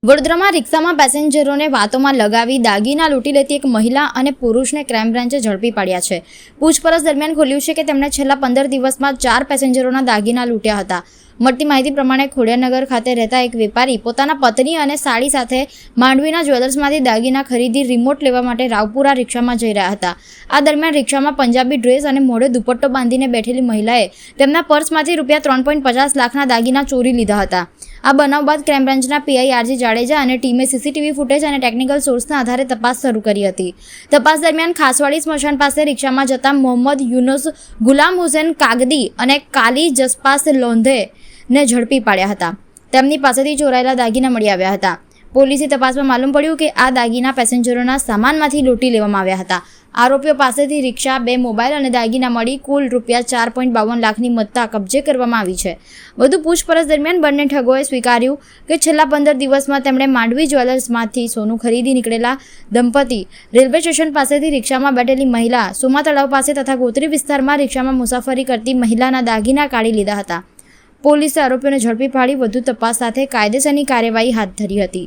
વડોદરામાં રિક્ષામાં પેસેન્જરોને વાતોમાં લગાવી દાગીના લૂંટી લેતી એક મહિલા અને પુરુષને ક્રાઇમ બ્રાન્ચે ઝડપી પાડ્યા છે। પૂછપરછ દરમિયાન ખુલ્યું છે કે તેમણે છેલ્લા 15 દિવસમાં 4 પેસેન્જરોના દાગીના લૂંટ્યા હતા। મળતી માહિતી પ્રમાણે ખોડિયારનગર ખાતે રહેતા એક વેપારી પોતાના પત્ની અને સાડી સાથે માંડવીના જ્વેલર્સમાંથી દાગીના ખરીદી રિમોટ લેવા માટે રાવપુરા રિક્ષામાં જઈ રહ્યા હતા। આ દરમિયાન રિક્ષામાં પંજાબી ડ્રેસ અને મોઢે દુપટ્ટો બાંધીને બેઠેલી મહિલાએ તેમના પર્સમાંથી ₹3.50 લાખના દાગીના ચોરી લીધા હતા। આ બનાવ બાદ ક્રાઇમ બ્રાન્ચના પીઆઈ આરજી જાડેજા અને ટીમે સીસીટીવી ફૂટેજ અને ટેકનિકલ સોર્સના આધારે તપાસ શરૂ કરી હતી। તપાસ દરમિયાન ખાસવાડી સ્મશાન પાસે રિક્ષામાં જતા મોહમ્મદ યુનુસ, ગુલામ હુસેન કાગદી અને કાલી જસપાસ લોંધેને ઝડપી પાડ્યા હતા। તેમની પાસેથી ચોરાયેલા દાગીના મળી આવ્યા હતા। પોલીસની તપાસમાં માલુમ પડ્યું કે આ દાગીના પેસેન્જરોના સામાનમાંથી લૂંટી લેવામાં આવ્યા હતા। આરોપીઓ પાસેથી રિક્ષા, 2 મોબાઈલ અને દાગીના મળી કુલ ₹4.52 લાખની મત્તા કબજે કરવામાં આવી છે। વધુ પૂછપરછ દરમિયાન બંને ઠગોએ સ્વીકાર્યું કે છેલ્લા 15 દિવસમાં તેમણે માંડવી જ્વેલર્સમાંથી સોનું ખરીદી નીકળેલા દંપતી, રેલવે સ્ટેશન પાસેથી રિક્ષામાં બેઠેલી મહિલા, સોમા તળાવ પાસે તથા ગોત્રી વિસ્તારમાં રિક્ષામાં મુસાફરી કરતી મહિલાના દાગીના કાઢી લીધા હતા। પોલીસે આરોપીઓને ઝડપી પાડી વધુ તપાસ સાથે કાયદેસરની કાર્યવાહી હાથ ધરી હતી।